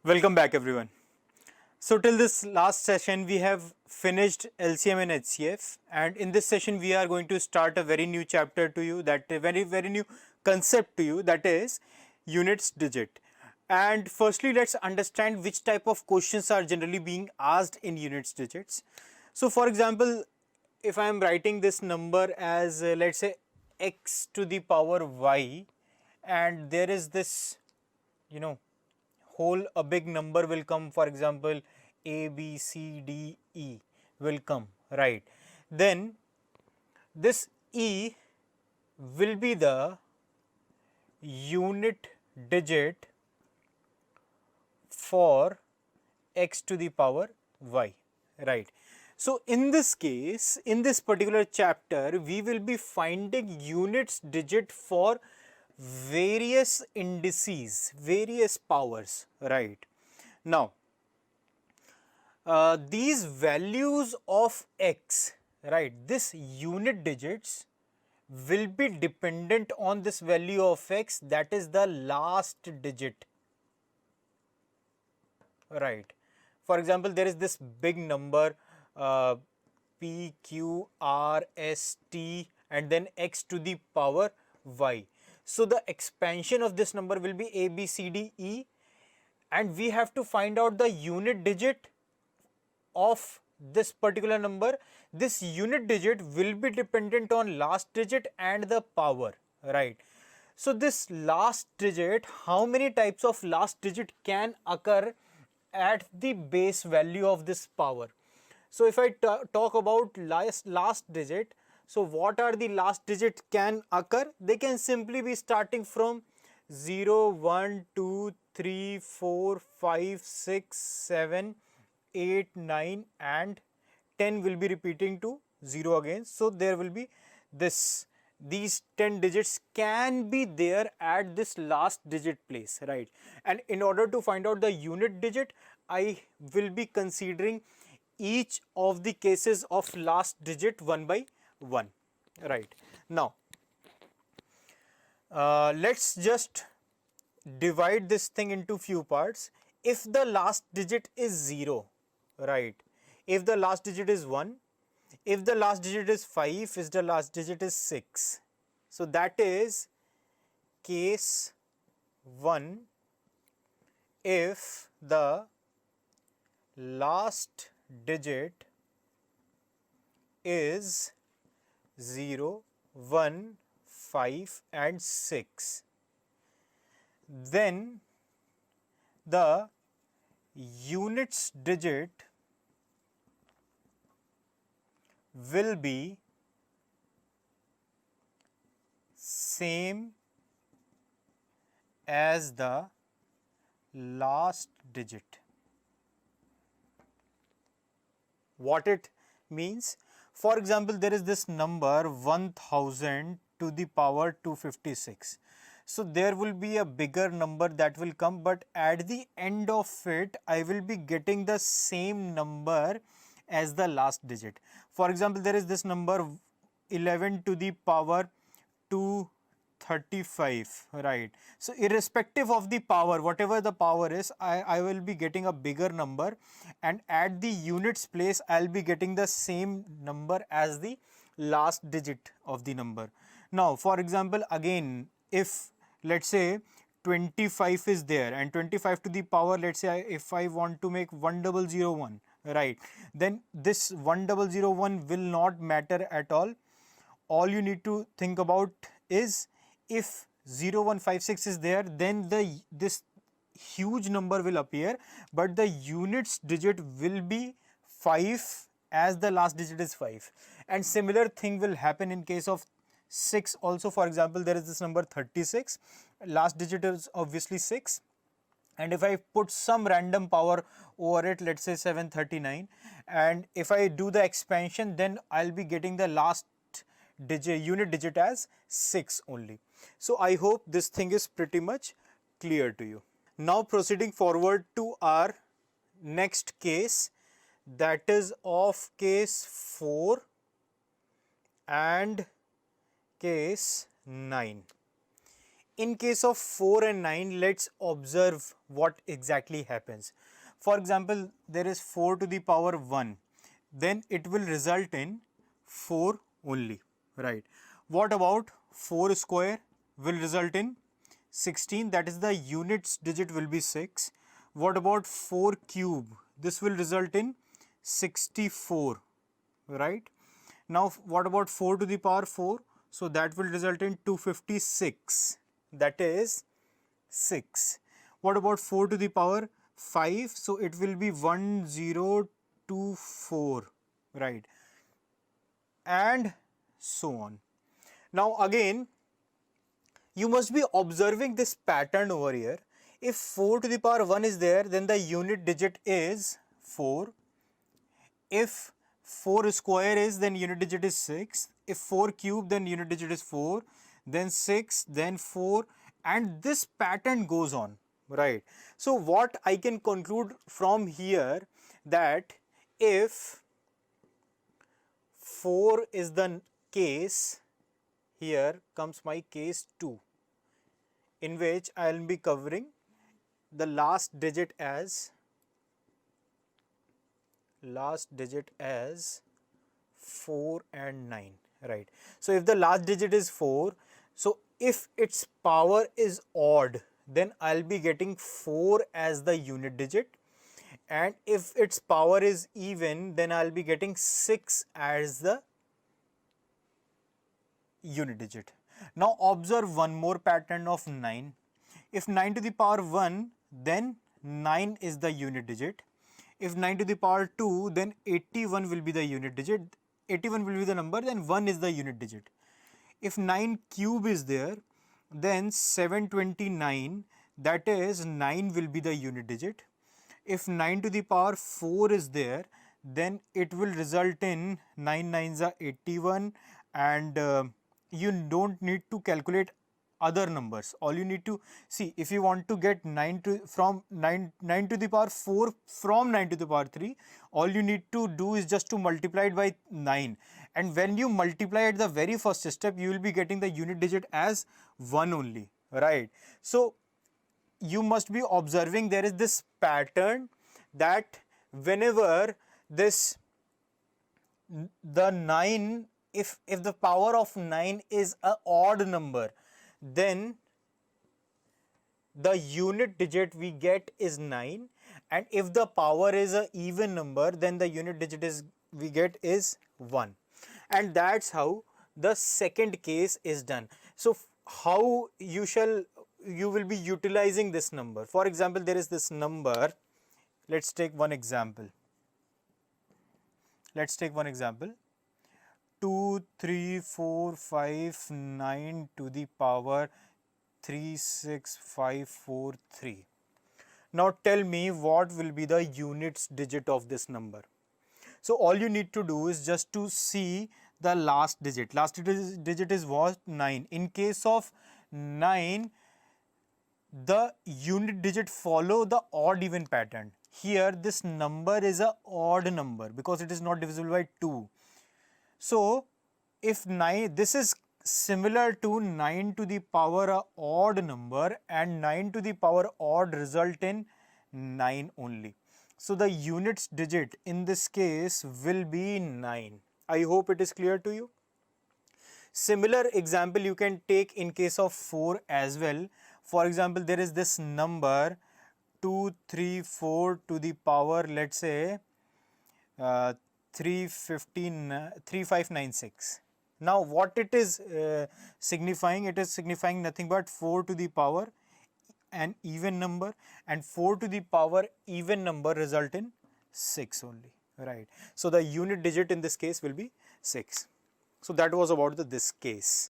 Welcome back everyone. So till this last session we have finished LCM and HCF, and in this session we are going to start a very new chapter to you, that a very new concept to you, that is units digit. And firstly let's understand which type of questions are generally being asked in units digits. So for example, if I am writing this number as let's say x to the power y, and there is this, you know, whole a big number will come, for example a b c d e will come, right? Then this e will be the unit digit for x to the power y, right? So in this case, in this particular chapter, we will be finding units digit for various indices, various powers, right? Now these values of x, right, this unit digits will be dependent on this value of x, that is the last digit, right? For example, there is this big number p q r s t and then x to the power y. So the expansion of this number will be a b c d e, and we have to find out the unit digit of this particular number. This unit digit will be dependent on last digit and the power, right? So this last digit, how many types of last digit can occur at the base value of this power? So if I talk about last digit, so what are the last digit can occur? They can simply be starting from 0, 1, 2, 3, 4, 5, 6, 7, 8, 9 and 10 will be repeating to 0 again. So there will be this, these 10 digits can be there at this last digit place, right? And in order to find out the unit digit, I will be considering each of the cases of last digit one by one, right? Now let's just divide this thing into few parts. If the last digit is 0, right, if the last digit is 1, if the last digit is 5, if the last digit is 6, so that is case 1. If the last digit is 0, 1, 5 and 6, then the units digit will be same as the last digit. What it means? For example, there is this number 1000 to the power 256. So there will be a bigger number that will come, but at the end of it, I will be getting the same number as the last digit. For example, there is this number 11 to the power 235, right? So irrespective of the power, whatever the power is, I will be getting a bigger number, and at the units place I'll be getting the same number as the last digit of the number. Now for example, again, if let's say 25 is there and 25 to the power, let's say if I want to make 1001, right, then this 1001 will not matter at all. All you need to think about is, if 0156 is there, then this huge number will appear, but the units digit will be 5 as the last digit is 5. And similar thing will happen in case of 6 also. For example, there is this number 36, last digit is obviously 6, and if I put some random power over it, let's say 739, and if I do the expansion, then I'll be getting the last digit, unit digit as 6 only. So I hope this thing is pretty much clear to you. Now proceeding forward to our next case, that is of case 4 and case 9. in case of 4 and 9, let's observe what exactly happens. For example, there is 4 to the power 1, then it will result in 4 only, right? What about 4 square will result in 16, that is the units digit will be 6. What about 4 cube? This will result in 64, right? Now what about 4 to the power 4? So that will result in 256, that is 6. What about 4 to the power 5? So it will be 1024, right? And so on. Now again, you must be observing this pattern over here. If 4 to the power 1 is there, then the unit digit is 4. If 4 square is, then unit digit is 6. If 4 cube, then unit digit is 4, then 6, then 4, and this pattern goes on, right? So what I can conclude from here, that if 4 is the case, here comes my case 2, in which I will be covering the last digit as 4 and 9, right? So if the last digit is 4, so if its power is odd, then I'll be getting 4 as the unit digit, and if its power is even, then I'll be getting 6 as the unit digit. Now observe one more pattern of 9. If 9 to the power 1, then 9 is the unit digit. If 9 to the power 2, then 81 will be the unit digit. 81 will be the number, then 1 is the unit digit. If 9 cube is there, then 729, that is 9 will be the unit digit. If 9 to the power 4 is there, then it will result in 9 9s are 81, and you don't need to calculate other numbers. All you need to see, if you want to get 9 to the power 4 from 9 to the power 3, all you need to do is just to multiply it by 9, and when you multiply at the very first step, you will be getting the unit digit as 1 only, right? So you must be observing there is this pattern, that whenever this the 9, if the power of 9 is an odd number, then the unit digit we get is 9, and if the power is an even number, then the unit digit we get is 1, and that's how the second case is done. So how you will be utilizing this number. For example, there is this number. Let's take one example. 2, 3, 4, 5, 9 to the power 3, 6, 5, 4, 3. Now tell me what will be the units digit of this number. So all you need to do is just to see the last digit. Last digit is what? 9. In case of 9, the unit digit follow the odd even pattern. Here this number is a odd number because it is not divisible by 2. So if 9, this is similar to 9 to the power a odd number, and 9 to the power odd result in 9 only. So the units digit in this case will be 9. I hope it is clear to you. Similar example you can take in case of 4 as well. For example, there is this number 234 to the power, let's say 3596. Now what it is signifying? It is signifying nothing but 4 to the power an even number, and 4 to the power even number result in 6 only, right? So the unit digit in this case will be 6. So that was about this case.